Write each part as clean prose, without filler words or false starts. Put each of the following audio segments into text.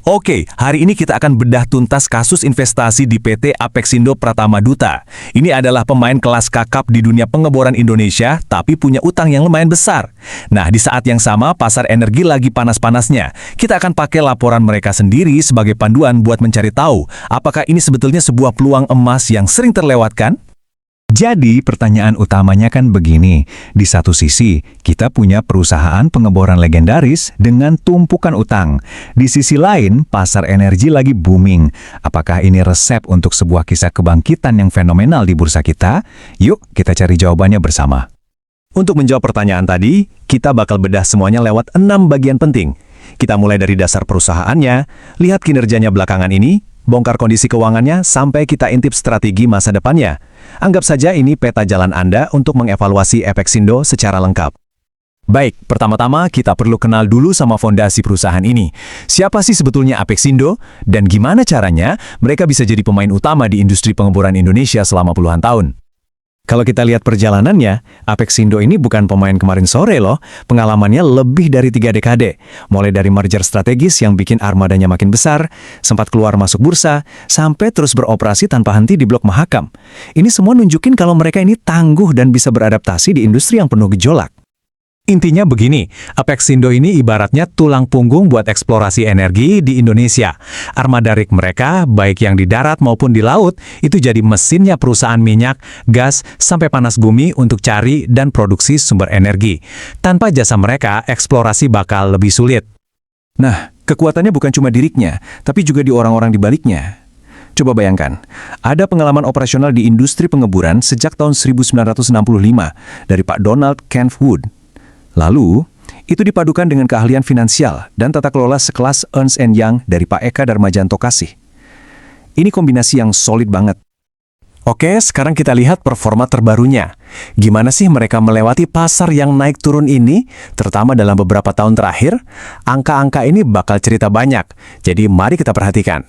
Oke, hari ini kita akan bedah tuntas kasus investasi di PT Apexindo Pratama Duta. Ini adalah pemain kelas kakap di dunia pengeboran Indonesia, tapi punya utang yang lumayan besar. Nah, di saat yang sama, pasar energi lagi panas-panasnya. Kita akan pakai laporan mereka sendiri sebagai panduan buat mencari tahu, apakah ini sebetulnya sebuah peluang emas yang sering terlewatkan? Jadi, pertanyaan utamanya kan begini. Di satu sisi, kita punya perusahaan pengeboran legendaris dengan tumpukan utang. Di sisi lain, pasar energi lagi booming. Apakah ini resep untuk sebuah kisah kebangkitan yang fenomenal di bursa kita? Yuk, kita cari jawabannya bersama. Untuk menjawab pertanyaan tadi, kita bakal bedah semuanya lewat 6 bagian penting. Kita mulai dari dasar perusahaannya, lihat kinerjanya belakangan ini, bongkar kondisi keuangannya, sampai kita intip strategi masa depannya. Anggap saja ini peta jalan Anda untuk mengevaluasi Apexindo secara lengkap. Baik, pertama-tama kita perlu kenal dulu sama fondasi perusahaan ini. Siapa sih sebetulnya Apexindo? Dan gimana caranya mereka bisa jadi pemain utama di industri pengeboran Indonesia selama puluhan tahun? Kalau kita lihat perjalanannya, Apexindo ini bukan pemain kemarin sore loh. Pengalamannya lebih dari 3 dekade. Mulai dari merger strategis yang bikin armadanya makin besar, sempat keluar masuk bursa, sampai terus beroperasi tanpa henti di Blok Mahakam. Ini semua nunjukin kalau mereka ini tangguh dan bisa beradaptasi di industri yang penuh gejolak. Intinya begini, Apexindo ini ibaratnya tulang punggung buat eksplorasi energi di Indonesia. Armada rig mereka, baik yang di darat maupun di laut, itu jadi mesinnya perusahaan minyak, gas, sampai panas bumi untuk cari dan produksi sumber energi. Tanpa jasa mereka, eksplorasi bakal lebih sulit. Nah, kekuatannya bukan cuma di rignya, tapi juga di orang-orang di baliknya. Coba bayangkan, ada pengalaman operasional di industri pengeburan sejak tahun 1965 dari Pak Donald Kenwood. Lalu, itu dipadukan dengan keahlian finansial dan tata kelola sekelas Ernst & Young dari Pak Eka Darmajanto Kasih. Ini kombinasi yang solid banget. Oke, sekarang kita lihat performa terbarunya. Gimana sih mereka melewati pasar yang naik turun ini, terutama dalam beberapa tahun terakhir? Angka-angka ini bakal cerita banyak, jadi mari kita perhatikan.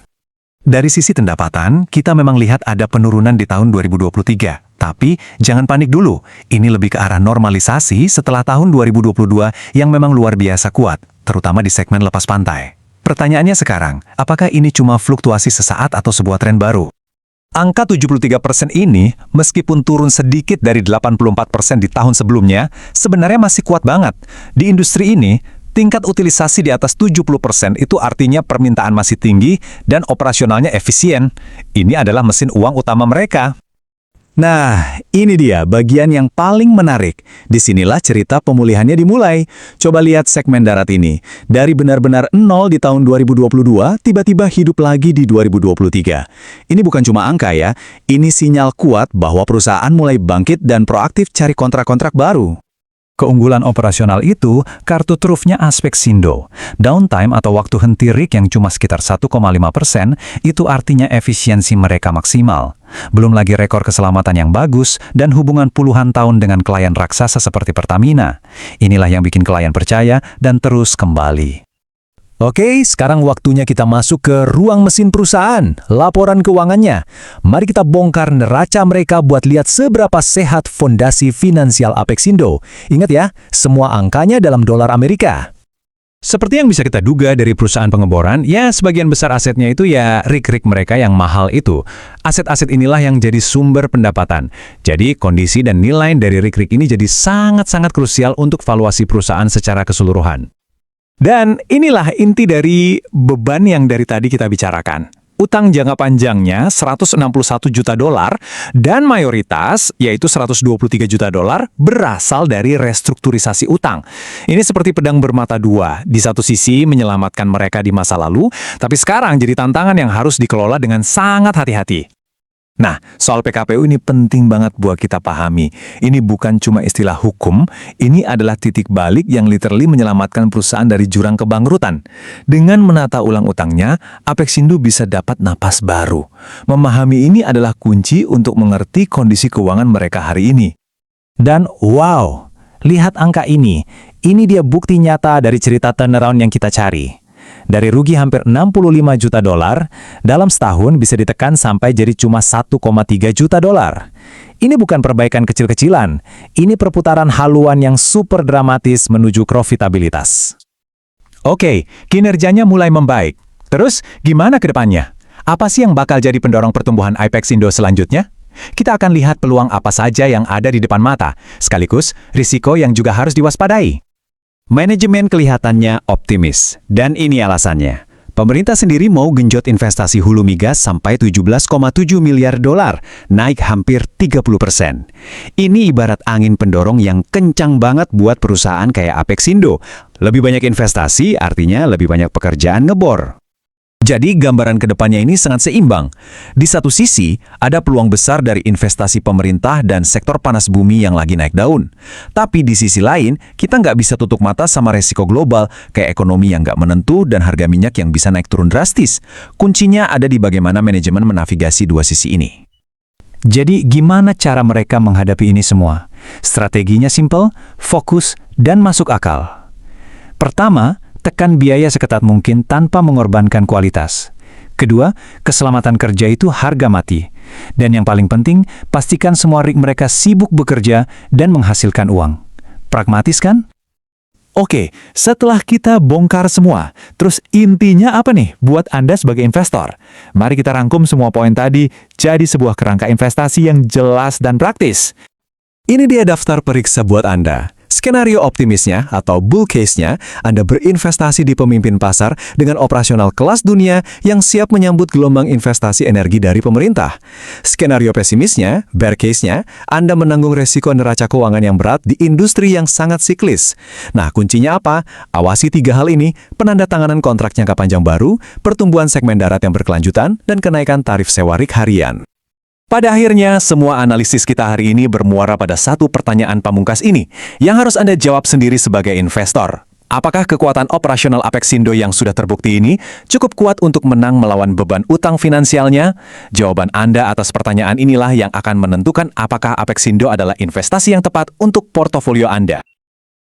Dari sisi pendapatan, kita memang lihat ada penurunan di tahun 2023. Tapi, jangan panik dulu. Ini lebih ke arah normalisasi setelah tahun 2022 yang memang luar biasa kuat, terutama di segmen lepas pantai. Pertanyaannya sekarang, apakah ini cuma fluktuasi sesaat atau sebuah tren baru? Angka 73% ini, meskipun turun sedikit dari 84% di tahun sebelumnya, sebenarnya masih kuat banget. Di industri ini, tingkat utilisasi di atas 70% itu artinya permintaan masih tinggi dan operasionalnya efisien. Ini adalah mesin uang utama mereka. Nah, ini dia bagian yang paling menarik. Disinilah cerita pemulihannya dimulai. Coba lihat segmen darat ini. Dari benar-benar nol di tahun 2022, tiba-tiba hidup lagi di 2023. Ini bukan cuma angka ya, ini sinyal kuat bahwa perusahaan mulai bangkit dan proaktif cari kontrak-kontrak baru. Keunggulan operasional itu, kartu trufnya Apexindo. Downtime atau waktu henti rig yang cuma sekitar 1,5%, itu artinya efisiensi mereka maksimal. Belum lagi rekor keselamatan yang bagus dan hubungan puluhan tahun dengan klien raksasa seperti Pertamina. Inilah yang bikin klien percaya dan terus kembali. Oke, sekarang waktunya kita masuk ke ruang mesin perusahaan, laporan keuangannya. Mari kita bongkar neraca mereka buat lihat seberapa sehat fondasi finansial Apexindo. Ingat ya, semua angkanya dalam dolar Amerika. Seperti yang bisa kita duga dari perusahaan pengeboran, ya sebagian besar asetnya itu ya rig-rig mereka yang mahal itu. Aset-aset inilah yang jadi sumber pendapatan. Jadi kondisi dan nilai dari rig-rig ini jadi sangat-sangat krusial untuk valuasi perusahaan secara keseluruhan. Dan inilah inti dari beban yang dari tadi kita bicarakan. Utang jangka panjangnya 161 juta dolar dan mayoritas, yaitu 123 juta dolar, berasal dari restrukturisasi utang. Ini seperti pedang bermata dua. Di satu sisi menyelamatkan mereka di masa lalu, tapi sekarang jadi tantangan yang harus dikelola dengan sangat hati-hati. Nah, soal PKPU ini penting banget buat kita pahami. Ini bukan cuma istilah hukum, ini adalah titik balik yang literally menyelamatkan perusahaan dari jurang kebangkrutan. Dengan menata ulang utangnya, Apexindo bisa dapat napas baru. Memahami ini adalah kunci untuk mengerti kondisi keuangan mereka hari ini. Dan wow, lihat angka ini. Ini dia bukti nyata dari cerita turnaround yang kita cari. Dari rugi hampir 65 juta dolar, dalam setahun bisa ditekan sampai jadi cuma 1,3 juta dolar. Ini bukan perbaikan kecil-kecilan, ini perputaran haluan yang super dramatis menuju profitabilitas. Oke, kinerjanya mulai membaik. Terus, gimana ke depannya? Apa sih yang bakal jadi pendorong pertumbuhan Apexindo selanjutnya? Kita akan lihat peluang apa saja yang ada di depan mata, sekaligus risiko yang juga harus diwaspadai. Manajemen kelihatannya optimis, dan ini alasannya. Pemerintah sendiri mau genjot investasi hulu migas sampai 17,7 miliar dolar, naik hampir 30%. Ini ibarat angin pendorong yang kencang banget buat perusahaan kayak Apexindo. Lebih banyak investasi artinya lebih banyak pekerjaan ngebor. Jadi gambaran kedepannya ini sangat seimbang. Di satu sisi, ada peluang besar dari investasi pemerintah dan sektor panas bumi yang lagi naik daun. Tapi di sisi lain, kita nggak bisa tutup mata sama resiko global, kayak ekonomi yang nggak menentu dan harga minyak yang bisa naik turun drastis. Kuncinya ada di bagaimana manajemen menavigasi dua sisi ini. Jadi, gimana cara mereka menghadapi ini semua? Strateginya simpel, fokus, dan masuk akal. Pertama, tekan biaya seketat mungkin tanpa mengorbankan kualitas. Kedua, keselamatan kerja itu harga mati. Dan yang paling penting, pastikan semua rig mereka sibuk bekerja dan menghasilkan uang. Pragmatis kan? Oke, setelah kita bongkar semua, terus intinya apa nih buat Anda sebagai investor? Mari kita rangkum semua poin tadi jadi sebuah kerangka investasi yang jelas dan praktis. Ini dia daftar periksa buat Anda. Skenario optimisnya atau bull case-nya, Anda berinvestasi di pemimpin pasar dengan operasional kelas dunia yang siap menyambut gelombang investasi energi dari pemerintah. Skenario pesimisnya, bear case-nya, Anda menanggung resiko neraca keuangan yang berat di industri yang sangat siklis. Nah, kuncinya apa? Awasi 3 hal ini, penandatanganan kontrak jangka panjang baru, pertumbuhan segmen darat yang berkelanjutan, dan kenaikan tarif sewa rig harian. Pada akhirnya, semua analisis kita hari ini bermuara pada satu pertanyaan pamungkas ini, yang harus Anda jawab sendiri sebagai investor. Apakah kekuatan operasional Apexindo yang sudah terbukti ini cukup kuat untuk menang melawan beban utang finansialnya? Jawaban Anda atas pertanyaan inilah yang akan menentukan apakah Apexindo adalah investasi yang tepat untuk portofolio Anda.